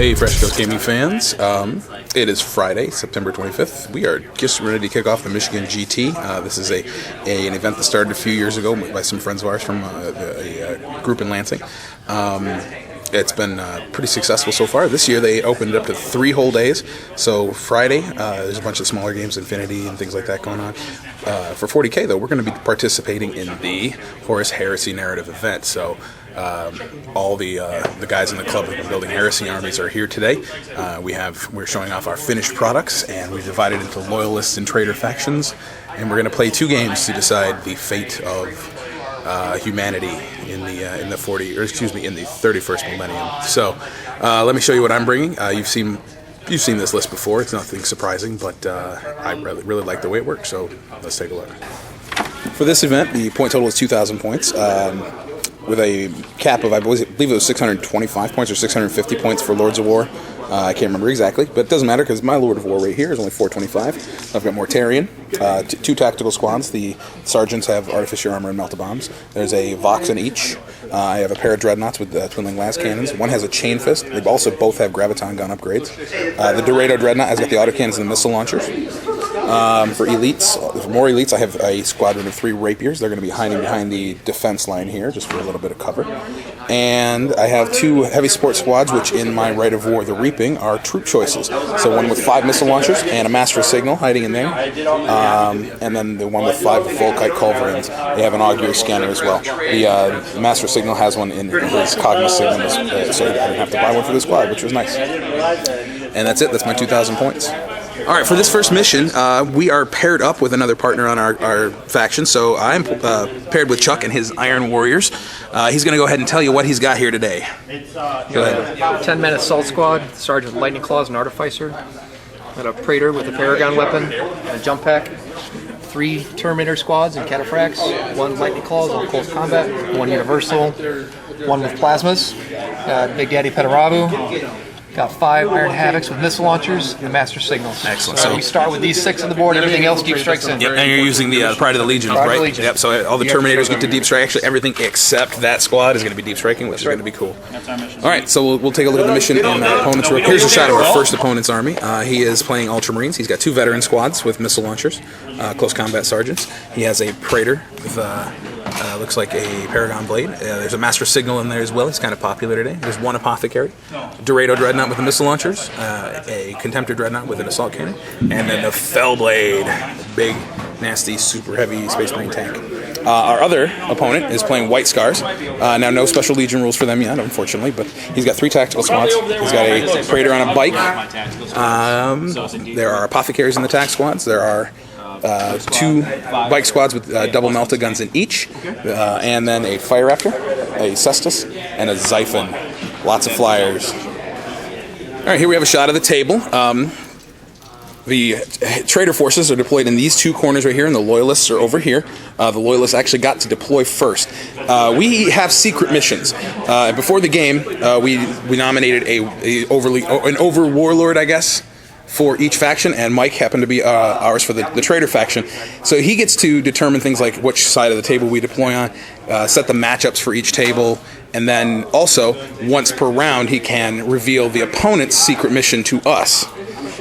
Hey, Fresh Coast Gaming fans. It is Friday, September 25th. We are just ready to kick off the Michigan GT. This is an event that started a few years ago by some friends of ours from a group in Lansing. It's been pretty successful so far. This year they opened it up to 3 whole days. So Friday, there's a bunch of smaller games, Infinity and things like that going on. For 40K though, we're going to be participating in the Horus Heresy Narrative event. So all the guys in the club that have been building heresy armies are here today. We're showing off our finished products, and we've divided into Loyalists and Traitor factions, and we're going to play 2 games to decide the fate of humanity in the in the 31st millennium. So let me show you what I'm bringing. You've seen this list before. It's nothing surprising, but I really like the way it works. So let's take a look. For this event, the point total is 2,000 points. With a cap of, I believe it was 625 points or 650 points for Lords of War. I can't remember exactly, but it doesn't matter because my Lord of War right here is only 425. I've got Mortarion, 2 tactical squads. The sergeants have artificer armor and melta bombs. There's a Vox in each. I have a pair of dreadnoughts with twinling las cannons. One has a chain fist. They also both have graviton gun upgrades. The Dorado dreadnought has got the autocannons and the missile launchers. For more elites, I have a squadron of 3 rapiers. They're going to be hiding behind the defense line here, just for a little bit of cover. And I have 2 heavy support squads, which in my Rite of War, the Reaping, are troop choices. So one with 5 missile launchers and a Master of Signal hiding in there. And then the one with 5 Volkite Culverins. They have an augury scanner as well. The Master of Signal has one in his Cognos Signal, so I didn't have to buy one for the squad, which was nice. And that's it. That's my 2,000 points. All right, for this first mission, we are paired up with another partner on our faction. So I'm paired with Chuck and his Iron Warriors. He's going to go ahead and tell you what he's got here today. Go ahead. 10-man assault squad, Sergeant with Lightning Claws and Artificer. Got a Praetor with a Paragon weapon, a jump pack. 3 Terminator squads and Cataphracts. 1 Lightning Claws on close combat. 1 Universal. 1 with plasmas. Big Daddy Petarabu. Got 5 Iron Havocs with missile launchers and Master Signals. Excellent. So we start with these 6 on the board, everything else deep strikes in. Yep, and you're using the Pride of the Legion, right? Legion. Yep, so all the Terminators get to deep strike. Actually, everything except that squad is going to be deep striking, which is going to be cool. All right, so we'll take a look at the mission and our opponent's. Here's a shot of our first opponent's army. He is playing Ultramarines. He's got 2 veteran squads with missile launchers, close combat sergeants. He has a Praetor with looks like a Paragon Blade. There's a Master Signal in there as well. He's kind of popular today. There's 1 Apothecary, Dorado Dreadnought with the missile launchers, a Contemptor Dreadnought with an assault cannon, and then the Fellblade, big, nasty, super heavy Space Marine tank. Our other opponent is playing White Scars. Now, no Special Legion rules for them yet, unfortunately, but he's got 3 tactical squads. He's got a Praetor on a bike. There are Apothecaries in the tac squads. There are 2 bike squads with double melta guns in each, and then a Fire Raptor, a Cestus, and a Xiphon. Lots of flyers. All right, here we have a shot of the table. The Traitor forces are deployed in these 2 corners right here, and the Loyalists are over here. The Loyalists actually got to deploy first. We have secret missions. Before the game, we nominated an over warlord, I guess, for each faction, and Mike happened to be ours for the Traitor faction. So he gets to determine things like which side of the table we deploy on, set the matchups for each table, and then also, once per round, he can reveal the opponent's secret mission to us.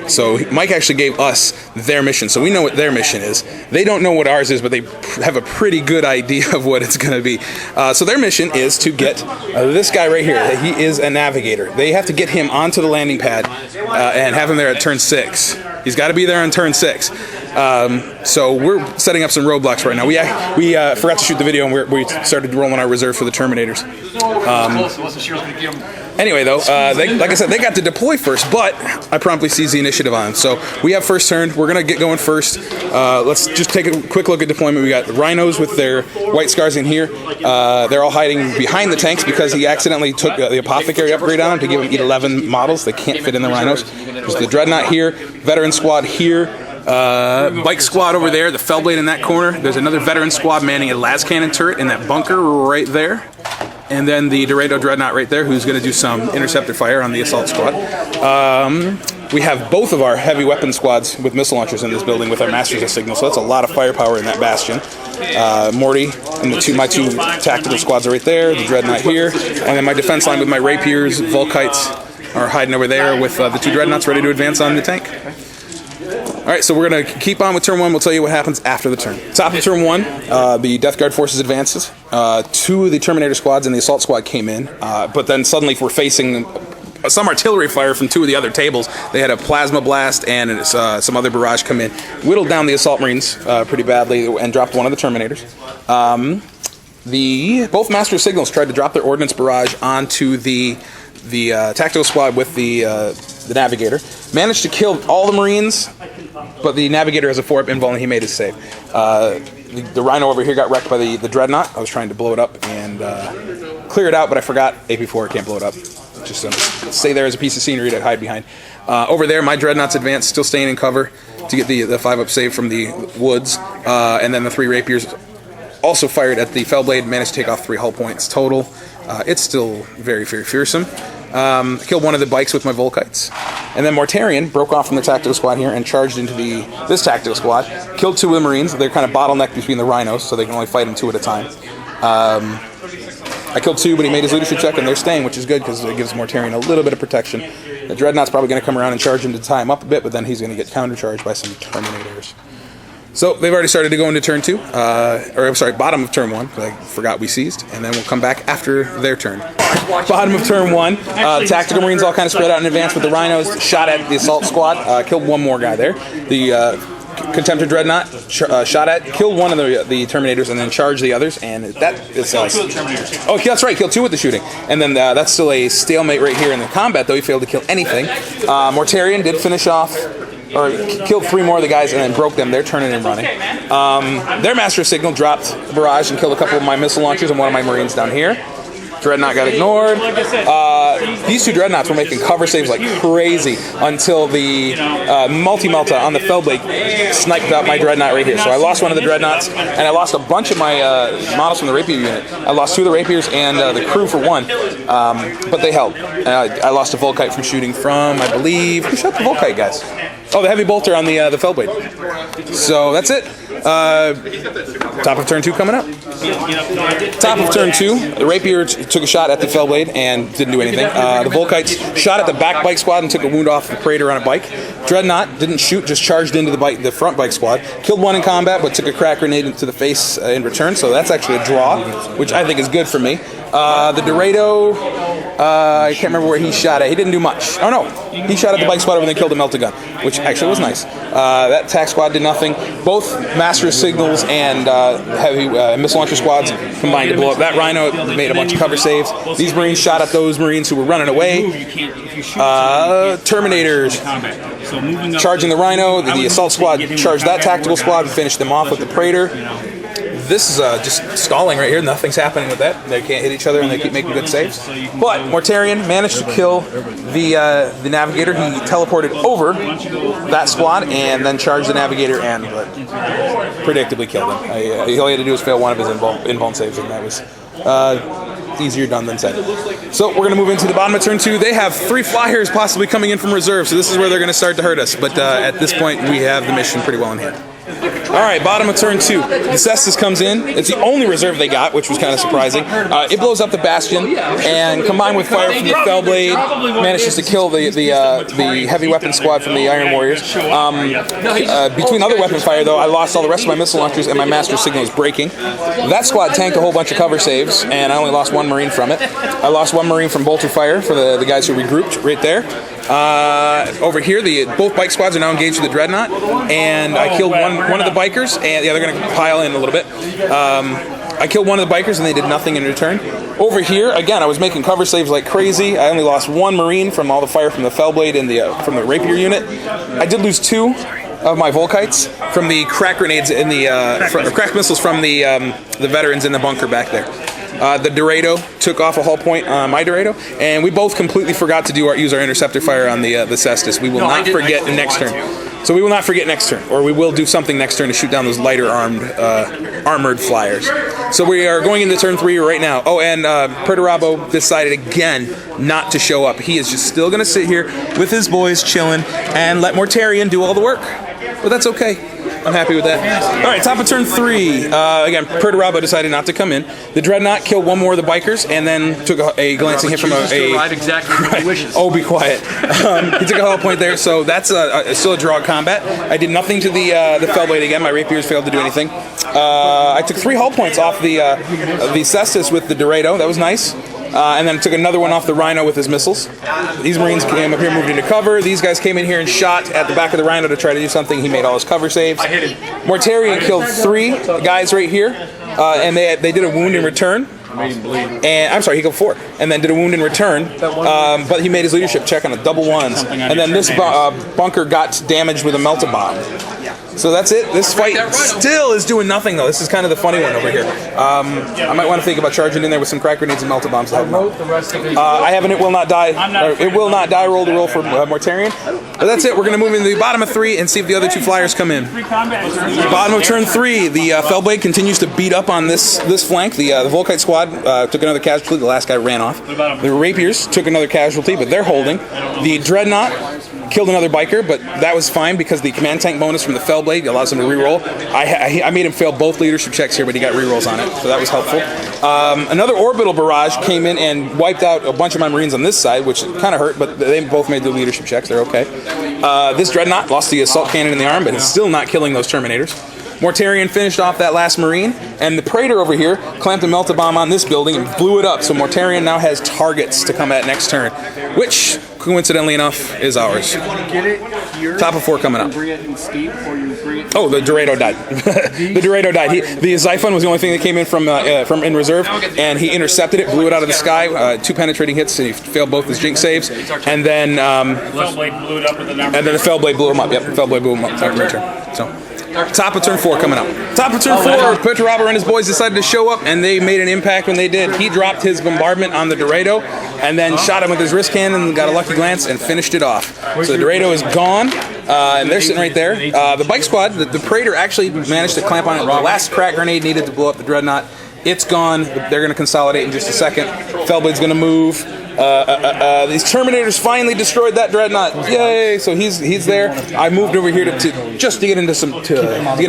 So Mike actually gave us their mission, so we know what their mission is. They don't know what ours is, but they have a pretty good idea of what it's going to be. So their mission is to get this guy right here. He is a navigator. They have to get him onto the landing pad and have him there at turn 6. He's got to be there on turn 6. So we're setting up some roadblocks right now. We forgot to shoot the video, and we started rolling our reserve for the Terminators. Anyway, though, like I said, they got to deploy first, but I promptly seized the initiative on them. So we have first turn. We're going to get going first. Let's just take a quick look at deployment. We got Rhinos with their White Scars in here. They're all hiding behind the tanks because he accidentally took the Apothecary upgrade on them to give them 11 models. They can't fit in the Rhinos. There's the Dreadnought here, Veteran Squad here, Bike Squad over there, the Fellblade in that corner. There's another Veteran Squad manning a las cannon turret in that bunker right there. And then the Dorado Dreadnought right there, who's going to do some interceptor fire on the assault squad. We have both of our heavy weapon squads with missile launchers in this building with our Masters of Signal, so that's a lot of firepower in that bastion. Morty and my two tactical squads are right there, the Dreadnought here, and then my defense line with my Rapiers, Volkites, are hiding over there with the 2 dreadnoughts ready to advance on the tank. Alright, so we're going to keep on with turn 1. We'll tell you what happens after the turn. Top of turn 1, the Death Guard forces advances. 2 of the Terminator squads and the Assault squad came in, but then suddenly we're facing some artillery fire from 2 of the other tables. They had a plasma blast and some other barrage come in, whittled down the Assault Marines pretty badly, and dropped one of the Terminators. Both Master Signals tried to drop their ordnance barrage onto the tactical squad with the Navigator. Managed to kill all the Marines, but the Navigator has a 4-up invul and he made his save. The Rhino over here got wrecked by the Dreadnought. I was trying to blow it up and clear it out, but I forgot AP4 can't blow it up. Just stay there as a piece of scenery to hide behind. Over there, my Dreadnoughts advance, still staying in cover to get the 5-up save from the woods. And then the 3 Rapiers also fired at the Fellblade, managed to take off 3 hull points total. It's still very, very fearsome. Killed one of the bikes with my Volkites. And then Mortarion broke off from the tactical squad here and charged into this tactical squad. Killed 2 of the Marines. They're kind of bottlenecked between the Rhinos, so they can only fight them 2 at a time. I killed 2, but he made his leadership check, and they're staying, which is good because it gives Mortarion a little bit of protection. The Dreadnought's probably going to come around and charge him to tie him up a bit, but then he's going to get countercharged by some Terminators. So they've already started to go into turn 2, or I'm sorry, bottom of turn 1, because I forgot we seized, and then we'll come back after their turn. Bottom of turn 1, tactical Marines all kind of spread out in advance with the Rhinos, shot at the Assault squad, killed 1 more guy there. The Contemptor Dreadnought shot at, killed one of the Terminators, and then charged the others, and that is... oh, that's right, killed 2 with the shooting. And then that's still a stalemate right here in the combat, though he failed to kill anything. Mortarion did finish off, or killed 3 more of the guys and then broke them. They're turning and running. Their Master Signal dropped a barrage and killed a couple of my missile launchers and one of my Marines down here. Dreadnought got ignored. These 2 Dreadnoughts were making cover saves like crazy until the Multi-Melta on the Fellblade sniped out my Dreadnought right here. So I lost one of the Dreadnoughts, and I lost a bunch of my models from the Rapier unit. I lost 2 of the Rapiers and the crew for 1, but they held. I lost a Volkite from shooting from, I believe... Who shot the Volkite, guys? Oh, the Heavy Bolter on the Fellblade. So that's it. Top of turn 2 coming up. Top of turn 2, the Rapier took a shot at the Fellblade and didn't do anything. The Volkites shot at the back bike squad and took a wound off the Praetor on a bike. Dreadnought didn't shoot, just charged into the front bike squad. Killed 1 in combat, but took a crack grenade into the face in return, so that's actually a draw, which I think is good for me. The Dorado, I can't remember where he shot at. He didn't do much. Oh no, he shot at the bike squad and then killed a Meltagun, which actually was nice. That attack squad did nothing. Both Master Signals and heavy missile launcher squads combined to blow up that Rhino. Made a bunch of cover saves. These Marines shot at those Marines who were running away. Terminators charging the Rhino. The Assault squad charged that tactical squad and finished them off with the Praetor. This is just stalling right here. Nothing's happening with that. They can't hit each other and they keep making good saves. But Mortarion managed to kill the Navigator. He teleported over that squad and then charged the Navigator and predictably killed him. All he had to do was fail one of his invuln saves, and that was easier done than said. So we're going to move into the bottom of turn 2. They have 3 flyers possibly coming in from reserve, so this is where they're going to start to hurt us. But at this point, we have the mission pretty well in hand. Alright, bottom of turn 2. The Cestus comes in. It's the only reserve they got, which was kind of surprising. It blows up the Bastion, and combined with fire from the Fellblade, manages to kill the heavy weapon squad from the Iron Warriors. Between other weapon fire, though, I lost all the rest of my missile launchers, and my Master Signal is breaking. That squad tanked a whole bunch of cover saves, and I only lost 1 Marine from it. I lost 1 Marine from Bolter Fire for the guys who regrouped right there. Over here, both bike squads are now engaged with the Dreadnought, and I killed one of the bikers, and they're going to pile in a little bit. I killed one of the bikers, and they did nothing in return. Over here, again, I was making cover saves like crazy. I only lost 1 Marine from all the fire from the Fellblade and from the Rapier unit. I did lose 2 of my Volkites from the crack grenades in crack missiles from the veterans in the bunker back there. The Dorado took off a hull point on my Dorado, and we both completely forgot to use our interceptor fire on the Cestus. We will not forget next turn. So we will not forget next turn, or we will do something next turn to shoot down those lighter armored flyers. So we are going into turn 3 right now. Oh, and Perturabo decided again not to show up. He is just still going to sit here with his boys chilling and let Mortarion do all the work. But that's okay. I'm happy with that. All right, top of turn 3. Again, Perturabo decided not to come in. The Dreadnought killed one more of the bikers and then took a glancing hit from a arrive exactly when he wishes. Oh, be quiet. He took a hull point there, so that's still a draw combat. I did nothing to the Fellblade again. My rapiers failed to do anything. I took 3 hull points off the Cestus with the Dorado. That was nice. And then took another one off the Rhino with his missiles. These Marines came up here, moved into cover. These guys came in here and shot at the back of the Rhino to try to do something. He made all his cover saves. Mortarion killed 3 guys right here, and they did a wound in return. And I'm sorry, he killed 4, and then did a wound in return. But he made his leadership check on a double 1s, and then this bunker got damaged with a melta bomb. So that's it. This fight still is doing nothing, though. This is kind of the funny one over here. I might want to think about charging in there with some crack grenades and melta bombs to help him out. I have an it will not die roll to roll for Mortarion. But that's it. We're going to move into the bottom of 3 and see if the other 2 flyers come in. Bottom of turn 3, the Fellblade continues to beat up on this flank. The Volkite squad took another casualty. The last guy ran off. The Rapiers took another casualty, but they're holding. The Dreadnought killed another biker, but that was fine because the command tank bonus from the Fellblade allows him to reroll. I made him fail both leadership checks here, but he got rerolls on it, so that was helpful. Another orbital barrage came in and wiped out a bunch of my Marines on this side, which kind of hurt, but they both made their leadership checks. They're okay. This Dreadnought lost the assault cannon in the arm, but it's still not killing those Terminators. Mortarion finished off that last Marine, and the Praetor over here clamped a melta bomb on this building and blew it up, so Mortarion now has targets to come at next turn, which, coincidentally enough, is ours. Top of 4 coming up. Oh, the Dorado died. The Dorado died. The Xiphon was the only thing that came in from in reserve, and he intercepted it, blew it out of the sky, 2 penetrating hits, and he failed both his jinx saves, and then Fellblade blew it up with the number. and then the Fellblade blew him up. Yep, Fellblade blew him up. Top of my turn. So. Top of turn 4 coming up. Top of turn 4, Perturabo and his boys decided to show up, and they made an impact when they did. He dropped his bombardment on the Dorado, and then shot him with his wrist cannon, got a lucky glance, and finished it off. So the Dorado is gone, and they're sitting right there. The bike squad, the Praetor actually managed to clamp on it. The last crack grenade needed to blow up the Dreadnought. It's gone. They're going to consolidate in just a second. Fellblade's going to move. These Terminators finally destroyed that Dreadnought. Yay! So he's there. I moved over here to get into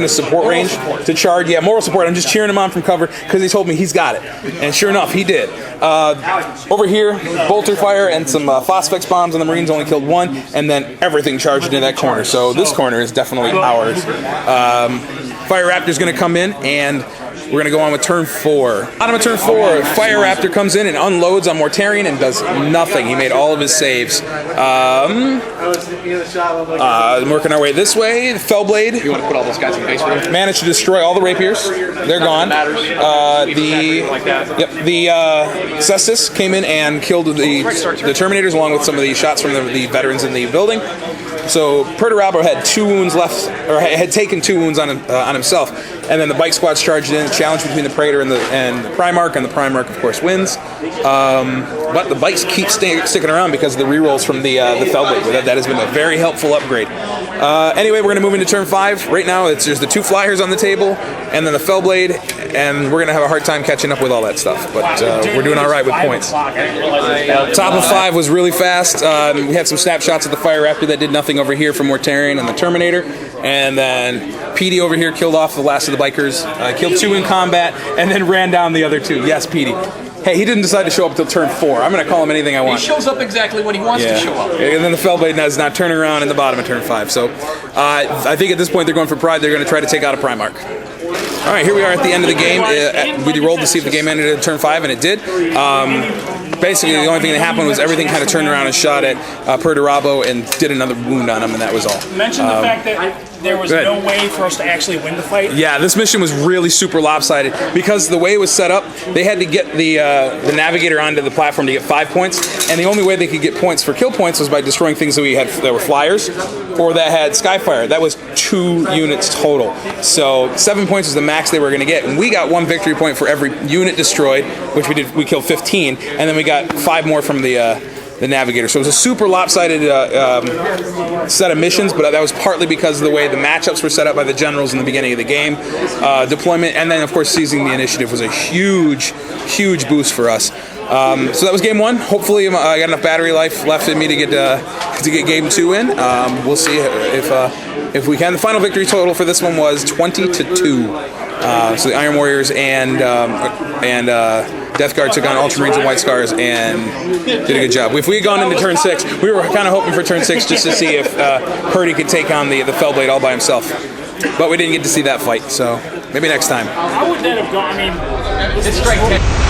support range to charge. Yeah, moral support. I'm just cheering him on from cover because he told me he's got it, and sure enough, he did. Over here, bolter fire and some phosphex bombs on the Marines only killed 1, and then everything charged into that corner. So this corner is definitely ours. Fire Raptor's going to come in and. We're going to go on with turn 4. Bottom of turn 4, Fire Raptor comes in and unloads on Mortarion and does nothing. He made all of his saves. Working our way this way, Fellblade. You want to put all those guys in base for him? Managed to destroy all the Rapiers. They're gone. The Cestus came in and killed the Terminators along with some of the shots from the veterans in the building. So Perturabo had 2 wounds left, or had taken 2 wounds on himself, and then the bike squads charged in, challenge between the Praetor and the Primarch, and the Primarch of course wins. But the bikes keep sticking around because of the rerolls from the Fellblade. That has been a very helpful upgrade. Anyway, we're going to move into turn 5. Right now, there's the 2 flyers on the table, and then the Fellblade, and we're going to have a hard time catching up with all that stuff. But we're doing all right with points. Top of 5 was really fast. We had some snapshots of the Fire Raptor that did nothing over here from Mortarion and the Terminator, and then PD over here killed off the last of the bikers, killed 2 in combat, and then ran down the other 2. Yes, PD. Hey, he didn't decide to show up until turn 4. I'm going to call him anything I want. He shows up exactly when he wants to show up. And then the Fellblade is now turning around in the bottom of turn 5. So I think at this point they're going for pride. They're going to try to take out a Primarch. All right, here we are at the end of the game. We rolled to see if the game ended at turn 5, and it did. Basically, the only thing that happened was everything kind of turned around and shot at Perturabo and did another wound on him, and that was all. Mention the fact that there was no way for us to actually win the fight. Yeah, this mission was really super lopsided because the way it was set up, they had to get the navigator onto the platform to get 5 points, and the only way they could get points for kill points was by destroying things that were flyers or that had Skyfire. That was 2 units total. So 7 points was the max they were going to get, and we got 1 victory point for every unit destroyed, which we killed 15, and then we got 5 more from the the Navigator. So it was a super lopsided set of missions, but that was partly because of the way the matchups were set up by the generals in the beginning of the game. Deployment, and then of course seizing the initiative was a huge boost for us. So that was game 1. Hopefully I got enough battery life left in me to get game 2 in. We'll see if we can. The final victory total for this one was 20-2. So the Iron Warriors and Death Guard took on Ultramarines and White Scars and did a good job. If we had gone into turn 6, we were kind of hoping for turn 6 just to see if Purdy could take on the Fellblade all by himself. But we didn't get to see that fight, so maybe next time. I would then have gone. I mean, It's strike 10.